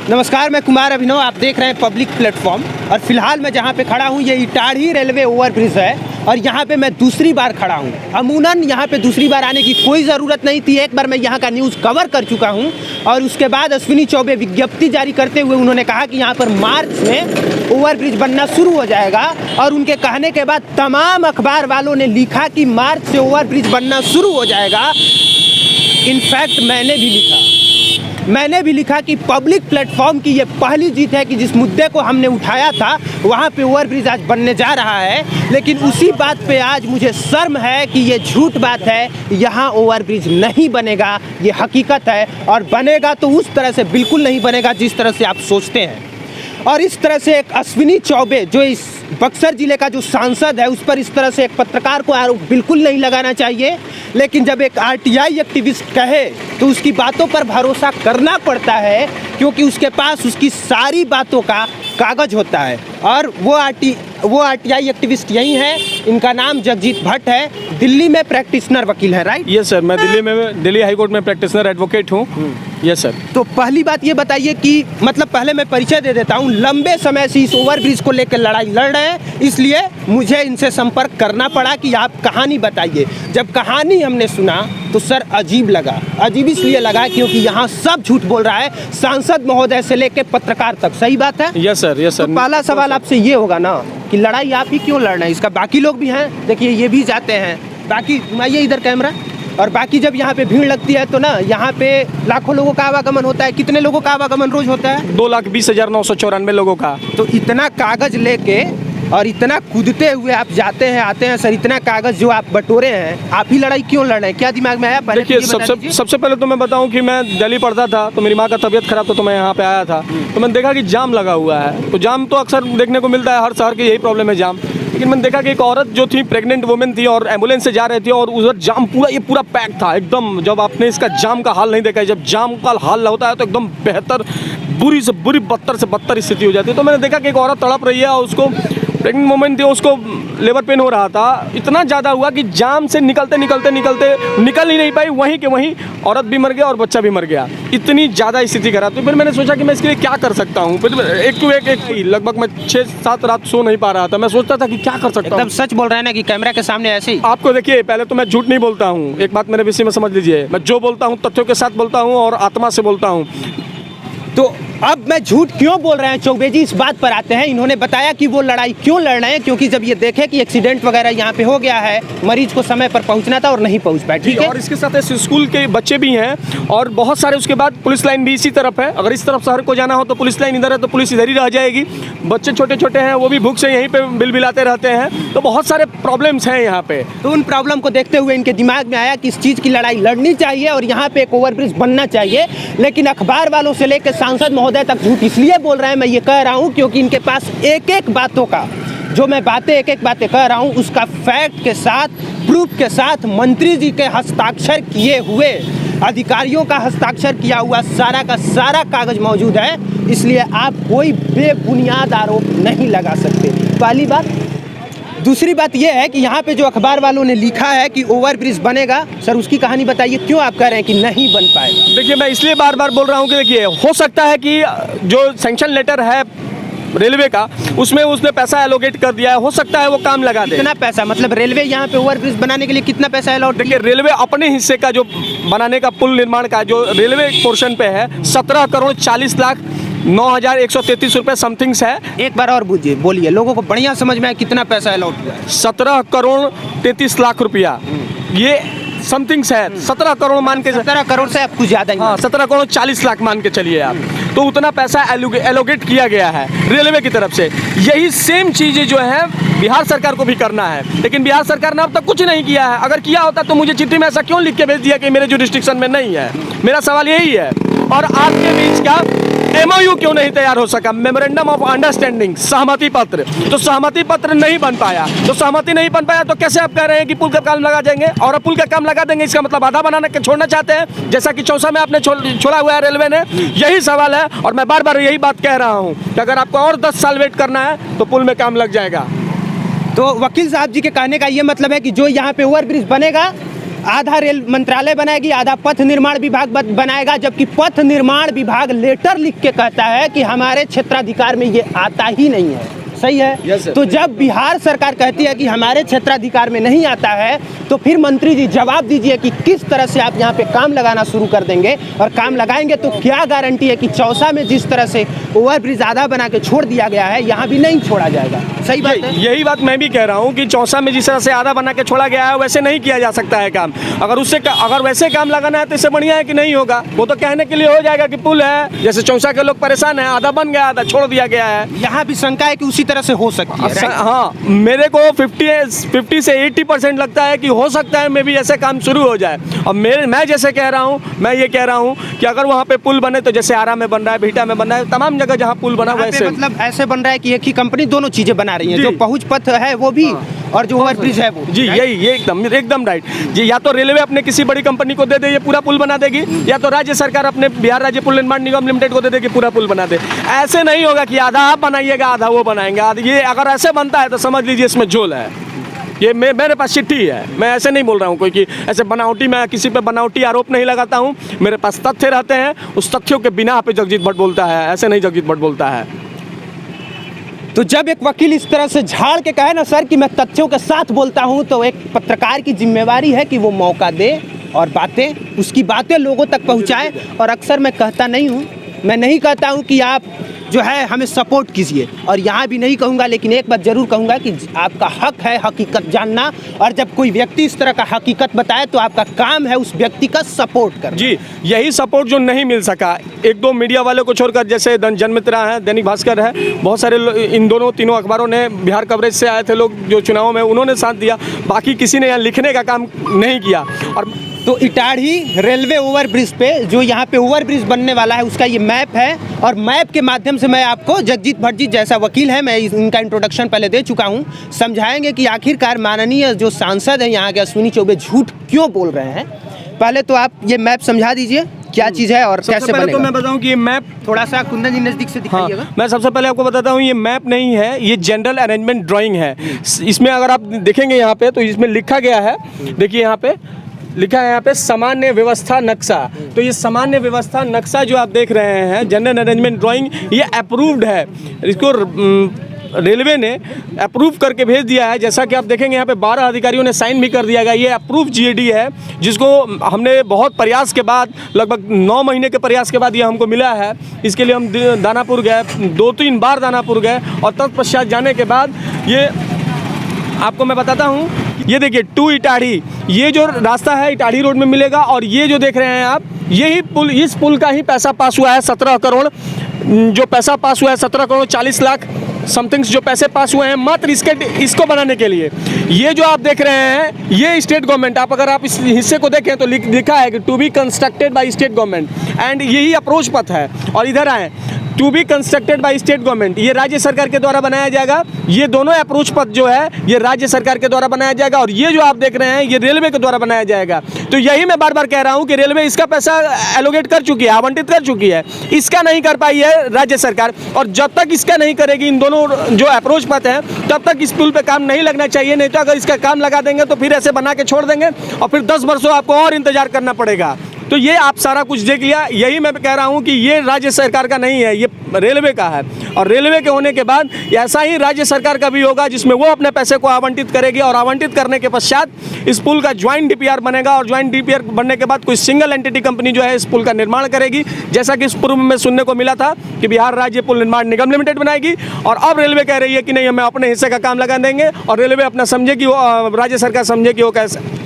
नमस्कार, मैं कुमार अभिनव। आप देख रहे हैं पब्लिक प्लेटफॉर्म और फिलहाल मैं जहां पे खड़ा हूं ये इटाढ़ी रेलवे ओवरब्रिज है और यहां पे मैं दूसरी बार खड़ा हूं। अमूनन यहां पे दूसरी बार आने की कोई ज़रूरत नहीं थी। एक बार मैं यहां का न्यूज़ कवर कर चुका हूं और उसके बाद अश्विनी चौबे विज्ञप्ति जारी करते हुए उन्होंने कहा कि यहां पर मार्च में ओवरब्रिज बनना शुरू हो जाएगा और उनके कहने के बाद तमाम अखबार वालों ने लिखा कि मार्च से ओवरब्रिज बनना शुरू हो जाएगा। इनफैक्ट मैंने भी लिखा कि पब्लिक प्लेटफॉर्म की ये पहली जीत है कि जिस मुद्दे को हमने उठाया था वहाँ पे ओवरब्रिज आज बनने जा रहा है। लेकिन उसी बात पे आज मुझे शर्म है कि ये झूठ बात है, यहाँ ओवरब्रिज नहीं बनेगा, ये हकीकत है। और बनेगा तो उस तरह से बिल्कुल नहीं बनेगा जिस तरह से आप सोचते हैं। और इस तरह से एक अश्विनी चौबे जो इस बक्सर जिले का जो सांसद है उस पर इस तरह से एक पत्रकार को आरोप बिल्कुल नहीं लगाना चाहिए। लेकिन जब एक आरटीआई एक्टिविस्ट कहे तो उसकी बातों पर भरोसा करना पड़ता है क्योंकि उसके पास उसकी सारी बातों का कागज होता है। और वो आरटीआई एक्टिविस्ट यही है, इनका नाम जगजीत भट्ट है, दिल्ली में प्रैक्टिशनर वकील है। राइट? यस सर, मैं दिल्ली हाई कोर्ट में प्रैक्टिशनर एडवोकेट हूँ। Yes sir. तो पहली बात ये बताइए कि मतलब पहले मैं परिचय दे देता हूँ। लंबे समय से इस ओवरब्रिज को लेकर लड़ाई लड़ रहे हैं, इसलिए मुझे इनसे संपर्क करना पड़ा कि आप कहानी बताइए। जब कहानी हमने सुना तो सर अजीब लगा। अजीब इसलिए लगा क्योंकि यहाँ सब झूठ बोल रहा है, सांसद महोदय से लेकर पत्रकार तक। सही बात है? Yes sir, yes sir. तो पहला सवाल आपसे ये होगा ना कि लड़ाई आप ही क्यों लड़ रहे हैं? इसका बाकी लोग भी हैं, देखिए ये भी जाते हैं। बाकी घुमाइए इधर कैमरा। और बाकी जब यहाँ पे भीड़ लगती है तो ना यहाँ पे लाखों लोगों का आवागमन होता है। कितने लोगों का आवागमन रोज होता है? 2,20,994 लोगों का। तो इतना कागज लेके और इतना कूदते हुए आप जाते हैं आते हैं सर, इतना कागज जो आप बटोरे हैं, आप ही लड़ाई क्यों लड़ रहे हैं? क्या दिमाग में आया? देखिए, सबसे पहले तो मैं बताऊं कि मैं दिल्ली पढ़ता था तो मेरी माँ का तबीयत खराब था तो मैं यहाँ पे आया था तो मैंने देखा कि जाम लगा हुआ है। तो जाम तो अक्सर देखने को मिलता है, हर शहर की यही प्रॉब्लम है, जाम। लेकिन मैंने देखा कि एक औरत जो थी, प्रेग्नेंट वुमेन थी और एम्बुलेंस से जा रही थी और उधर जाम पूरा पैक था एकदम। जब आपने इसका जाम का हाल नहीं देखा है, जब जाम का हाल होता है तो एकदम बेहतर बुरी से बुरी बदतर से बदतर स्थिति हो जाती है। तो मैंने देखा कि एक औरत तड़प रही है और उसको प्रेग्नेंट वुमेन थी, उसको लेबर पेन हो रहा था। इतना ज़्यादा हुआ कि जाम से निकलते निकल ही नहीं पाई, वहीं के वहीं औरत भी मर गया और बच्चा भी मर गया। इतनी ज़्यादा स्थिति खराब। तो फिर मैंने सोचा कि मैं इसके लिए क्या कर सकता हूँ। फिर एक लगभग मैं 6-7 रात सो नहीं पा रहा था। मैं सोचता था कि क्या कर सकता हूँ। एकदम सच बोल रहे हैं ना कि कैमरा के सामने ऐसे ही? आपको देखिए, पहले तो मैं झूठ नहीं बोलता हूँ, एक बात मेरे विषय में समझ लीजिए। मैं जो बोलता हूँ तथ्यों के साथ बोलता हूँ और आत्मा से बोलता हूँ। तो अब मैं झूठ क्यों बोल रहे हैं चौबे जी, इस बात पर आते हैं। इन्होंने बताया कि वो लड़ाई क्यों लड़ रहे हैं क्योंकि जब ये देखे कि एक्सीडेंट वगैरह यहाँ पे हो गया है, मरीज को समय पर पहुँचना था और नहीं पहुँच पाया। ठीक है? और इसके साथ स्कूल के बच्चे भी हैं और बहुत सारे। उसके बाद पुलिस लाइन भी इसी तरफ है। अगर इस तरफ शहर को जाना हो तो पुलिस लाइन इधर है तो पुलिस इधर ही रह जाएगी। बच्चे छोटे छोटे हैं, वो भी भूख से यहीं पे बिलबिलाते रहते हैं। तो बहुत सारे प्रॉब्लम्स हैं यहाँ पे। तो उन प्रॉब्लम को देखते हुए इनके दिमाग में आया कि इस चीज़ की लड़ाई लड़नी चाहिए और यहाँ पे एक ओवरब्रिज बनना चाहिए। लेकिन अखबार वालों से लेकर सांसद महोदय तक झूठ इसलिए बोल रहे हैं, मैं ये कह रहा हूँ क्योंकि इनके पास एक एक बातों का, जो मैं एक बातें कह रहा हूँ उसका फैक्ट के साथ, प्रूफ के साथ, मंत्री जी के हस्ताक्षर किए हुए, अधिकारियों का हस्ताक्षर किया हुआ सारा का सारा कागज मौजूद है। इसलिए आप कोई बेबुनियाद आरोप नहीं लगा सकते। पहली बात। दूसरी बात यह है कि यहाँ पे जो अखबार वालों ने लिखा है कि ओवरब्रिज बनेगा, सर उसकी कहानी बताइए, क्यों आप कह रहे हैं कि नहीं बन पाएगा? देखिए, मैं इसलिए बार बार बोल रहा हूँ कि देखिए, हो सकता है कि जो सैंक्शन लेटर है रेलवे का उसमें उसने पैसा एलोकेट कर दिया है, हो सकता है वो काम लगा दे। कितना पैसा? मतलब रेलवे यहाँ पे ओवरब्रिज बनाने के लिए कितना पैसा अलॉट? देखिए, रेलवे अपने हिस्से का जो बनाने का पुल निर्माण का जो रेलवे पोर्शन पे है 17,40,09,133 रुपये समथिंग्स है। एक बार और बोलिए, लोगों को बढ़िया समझ में आए कितना पैसा अलॉट हुआ है? 17,33,00,000 रुपया ये समथिंग्स है। 17 करोड़ मान के, 17 करोड़ से आप कुछ ज़्यादा ही। हाँ, 17,40,00,000 मान के चलिए आप। तो उतना पैसा एलोकेट किया गया है रेलवे की तरफ से। यही सेम चीज़ें जो है बिहार सरकार को भी करना है, लेकिन बिहार सरकार ने अब तक कुछ नहीं किया है। अगर किया होता तो मुझे चिट्ठी में ऐसा क्यों लिख के भेज दिया कि मेरे जुरिस्डिक्शन में नहीं है? मेरा सवाल यही है। और आपके बीच का MOU क्यों नहीं तैयार हो सका? मेमोरेंडम ऑफ अंडरस्टैंडिंग, सहमति पत्र। तो सहमति पत्र नहीं बन पाया, तो सहमति नहीं बन पाया तो कैसे आप कह रहे हैं कि पुल का काम लगा देंगे? और अब पुल का काम लगा देंगे इसका मतलब आधा बनाने के छोड़ना चाहते हैं, जैसा कि चौसा में आपने छोड़ा हुआ है रेलवे ने। यही सवाल है और मैं बार बार यही बात कह रहा हूँ कि अगर आपको और 10 साल वेट करना है तो पुल में काम लग जाएगा। तो वकील साहब जी के कहने का ये मतलब है कि जो यहाँ पे ओवरब्रिज बनेगा आधा रेल मंत्रालय बनाएगी, आधा पथ निर्माण विभाग बनाएगा, जबकि पथ निर्माण विभाग लेटर लिख के कहता है कि हमारे क्षेत्राधिकार में ये आता ही नहीं है। सही है। Yes, तो जब बिहार सरकार कहती है कि हमारे क्षेत्राधिकार में नहीं आता है, तो फिर मंत्री जी जवाब दीजिए कि किस तरह से आप यहाँ पे काम लगाना शुरू कर देंगे, और काम लगाएंगे तो क्या गारंटी है कि चौसा में जिस तरह से ओवरब्रिज आधा बना के छोड़ दिया गया है, यहाँ भी नहीं छोड़ा जाएगा। सही बात है। यही बात मैं भी कह रहा हूँ कि चौसा में जिस तरह से आधा बना के छोड़ा गया है वैसे नहीं किया जा सकता है काम। अगर वैसे काम लगाना है तो इससे बढ़िया है कि नहीं होगा। वो तो कहने के लिए हो जाएगा कि पुल है, जैसे चौसा के लोग परेशान है, आधा बन गया आधा छोड़ दिया गया है। यहाँ भी शंका है कि उसी तरह से हो सकती है। हाँ, मेरे को 50 से 80% लगता है कि हो सकता है मे भी ऐसे काम शुरू हो जाए। और मैं जैसे कह रहा हूँ, मैं ये कह रहा हूँ कि अगर वहाँ पे पुल बने तो जैसे आरा में बन रहा है, भीटा में बन रहा है, तमाम जगह जहाँ पुल बना वैसे मतलब ऐसे बन रहा है कि एक ही कंपनी दोनों चीजें बना रही है, जो पहुंच पथ है वो भी और जो ओवरब्रिज है वो। जी यही, ये एकदम राइट जी। या तो रेलवे अपने किसी बड़ी कंपनी को दे दे, ये पूरा पुल बना देगी, या तो राज्य सरकार अपने बिहार राज्य पुल निर्माण निगम लिमिटेड को दे देगी, पूरा पुल बना दे। ऐसे नहीं होगा कि आधा आप बनाइएगा आधा वो बनाएंगे। ये अगर ऐसे बनता है तो समझ लीजिए इसमें झोल है। ये मेरे पास चिट्ठी है, मैं ऐसे नहीं बोल रहा हूँ कोई कि ऐसे बनावटी, मैं किसी पे बनावटी आरोप नहीं लगाता हूँ। मेरे पास तथ्य रहते हैं, उस तथ्यों के बिना पे जगजीत भट्ट बोलता है, ऐसे नहीं जगजीत भट्ट बोलता है। तो जब एक वकील इस तरह से झाड़ के कहे ना सर कि मैं तथ्यों के साथ बोलता हूं, तो एक पत्रकार की जिम्मेवारी है कि वो मौका दे और उसकी बातें लोगों तक पहुंचाए। और अक्सर मैं कहता नहीं हूं, मैं नहीं कहता हूं कि आप जो है हमें सपोर्ट कीजिए, और यहाँ भी नहीं कहूँगा, लेकिन एक बात जरूर कहूँगा कि आपका हक है हकीकत जानना, और जब कोई व्यक्ति इस तरह का हकीकत बताए तो आपका काम है उस व्यक्ति का सपोर्ट करना। जी, यही सपोर्ट जो नहीं मिल सका, एक दो मीडिया वालों को छोड़कर, जैसे जनमित्रा है, दैनिक भास्कर है, बहुत सारे इन तीनों अखबारों ने, बिहार कवरेज से आए थे लोग जो चुनाव में, उन्होंने साथ दिया। बाकी किसी ने यहाँ लिखने का काम नहीं किया। और तो इटाढ़ी रेलवे ओवरब्रिज पे जो यहाँ पे ओवरब्रिज बनने वाला है उसका ये मैप है, और मैप के माध्यम से मैं आपको, जगजीत भट्ट जी जैसा वकील है, मैं इनका इंट्रोडक्शन पहले दे चुका हूँ, समझाएंगे कि आखिरकार माननीय जो सांसद हैं यहाँ के अश्विनी चौबे झूठ क्यों बोल रहे हैं। पहले तो आप ये मैप समझा दीजिए क्या चीज़ है और कैसे बनेगा। तो मैं बताऊं कि ये मैप, थोड़ा सा कुंदन जी नज़दीक से दिखाइएगा। हाँ, मैं सबसे पहले आपको बताता हूँ, ये मैप नहीं है, ये जनरल अरेंजमेंट ड्राइंग है। इसमें अगर आप देखेंगे यहाँ पे तो इसमें लिखा गया है, देखिए यहाँ पे लिखा है, यहाँ पे सामान्य व्यवस्था नक्शा। तो ये सामान्य व्यवस्था नक्शा जो आप देख रहे हैं, जनरल अरेंजमेंट ड्राइंग, ये अप्रूव्ड है। इसको रेलवे ने अप्रूव करके भेज दिया है। जैसा कि आप देखेंगे यहाँ पे 12 अधिकारियों ने साइन भी कर दिया गया। ये अप्रूव जीएडी है, जिसको हमने बहुत प्रयास के बाद, लगभग 9 महीने के प्रयास के बाद ये हमको मिला है। इसके लिए हम दानापुर गए, 2-3 बार दानापुर गए, और तत्पश्चात जाने के बाद ये आपको मैं बताता हूँ। ये देखिए टू इटाढ़ी, ये जो रास्ता है इटाढ़ी रोड में मिलेगा, और ये जो देख रहे हैं आप, यही पुल, इस पुल का ही पैसा पास हुआ है 17 करोड़। जो पैसा पास हुआ है 17 करोड़ 40 लाख समथिंग्स जो पैसे पास हुए हैं मात्र इसको बनाने के लिए। ये जो आप देख रहे हैं, ये स्टेट गवर्नमेंट, अगर आप इस हिस्से को देखें तो लिखा है कि to be constructed by state government, and यही अप्रोच पथ है। और इधर आए, to be constructed by state government, ये राज्य सरकार के द्वारा बनाया जाएगा। ये दोनों अप्रोच पथ जो है ये राज्य सरकार के द्वारा बनाया जाएगा, और ये जो आप देख रहे हैं ये रेलवे के द्वारा बनाया जाएगा। तो यही मैं बार बार कह रहा हूँ कि रेलवे इसका पैसा एलोकेट कर चुकी है, आवंटित कर चुकी है, इसका नहीं कर पाई है राज्य सरकार। और जब तक इसका नहीं करेगी, इन दोनों जो अप्रोच पथ है, तब तक इस पुल पे काम नहीं लगना चाहिए। नहीं तो अगर इसका काम लगा देंगे तो फिर ऐसे बना के छोड़ देंगे, और फिर 10 वर्षों आपको और इंतजार करना पड़ेगा। तो ये आप सारा कुछ देख लिया। यही मैं कह रहा हूँ कि ये राज्य सरकार का नहीं है, ये रेलवे का है। और रेलवे के होने के बाद ऐसा ही राज्य सरकार का भी होगा, जिसमें वो अपने पैसे को आवंटित करेगी, और आवंटित करने के पश्चात इस पुल का ज्वाइंट डीपीआर बनेगा, और ज्वाइंट डीपीआर बनने के बाद कोई सिंगल एंटिटी कंपनी जो है इस पुल का निर्माण करेगी। जैसा कि इस पूर्व में सुनने को मिला था कि बिहार राज्य पुल निर्माण निगम लिमिटेड बनाएगी, और अब रेलवे कह रही है कि नहीं, हमें अपने हिस्से का काम लगा देंगे, और रेलवे अपना समझे कि वो, राज्य सरकार समझे कि वो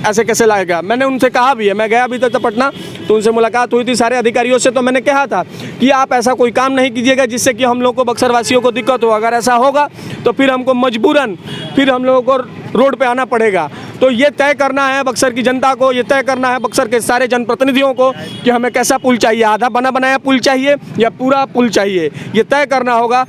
ऐसे कैसे लाएगा। मैंने उनसे कहा भी है, मैं गया अभी तक तो पटना, तो उनसे मुलाकात हुई थी सारे अधिकारियों से। तो मैंने कहा था कि आप ऐसा कोई काम नहीं कीजिएगा जिससे कि हम लोग को, बक्सर वासियों को दिक्कत हो। अगर ऐसा होगा तो फिर हमको मजबूरन फिर हम लोगों को रोड पे आना पड़ेगा। तो ये तय करना है बक्सर की जनता को, ये तय करना है बक्सर के सारे जनप्रतिनिधियों को कि हमें कैसा पुल चाहिए, आधा बना बनाया पुल चाहिए या पूरा पुल चाहिए, ये तय करना होगा।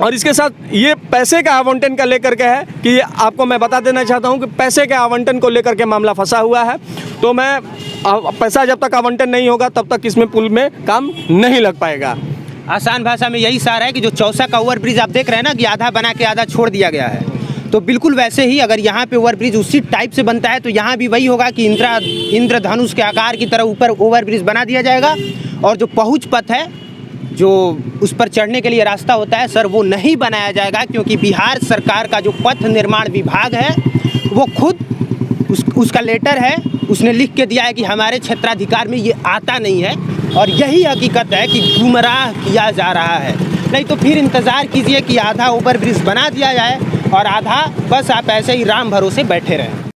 और इसके साथ ये पैसे का आवंटन का लेकर के है कि आपको मैं बता देना चाहता हूँ कि पैसे के आवंटन को लेकर के मामला फंसा हुआ है। तो मैं पैसा जब तक आवंटन नहीं होगा तब तक इसमें पुल में काम नहीं लग पाएगा। आसान भाषा में यही सार है कि जो चौसा का ओवरब्रिज आप देख रहे हैं ना कि आधा बना के आधा छोड़ दिया गया है, तो बिल्कुल वैसे ही अगर यहाँ पे ओवरब्रिज उसी टाइप से बनता है तो यहाँ भी वही होगा कि इंद्रधनुष के आकार की तरह ऊपर ओवरब्रिज बना दिया जाएगा। और जो पहुँच पथ है, जो उस पर चढ़ने के लिए रास्ता होता है सर, वो नहीं बनाया जाएगा, क्योंकि बिहार सरकार का जो पथ निर्माण विभाग है वो खुद उसका लेटर है, उसने लिख के दिया है कि हमारे क्षेत्राधिकार में ये आता नहीं है। और यही हकीकत है कि गुमराह किया जा रहा है। नहीं तो फिर इंतज़ार कीजिए कि आधा ओवरब्रिज बना दिया जाए और आधा बस आप ऐसे ही राम भरोसे बैठे रहें।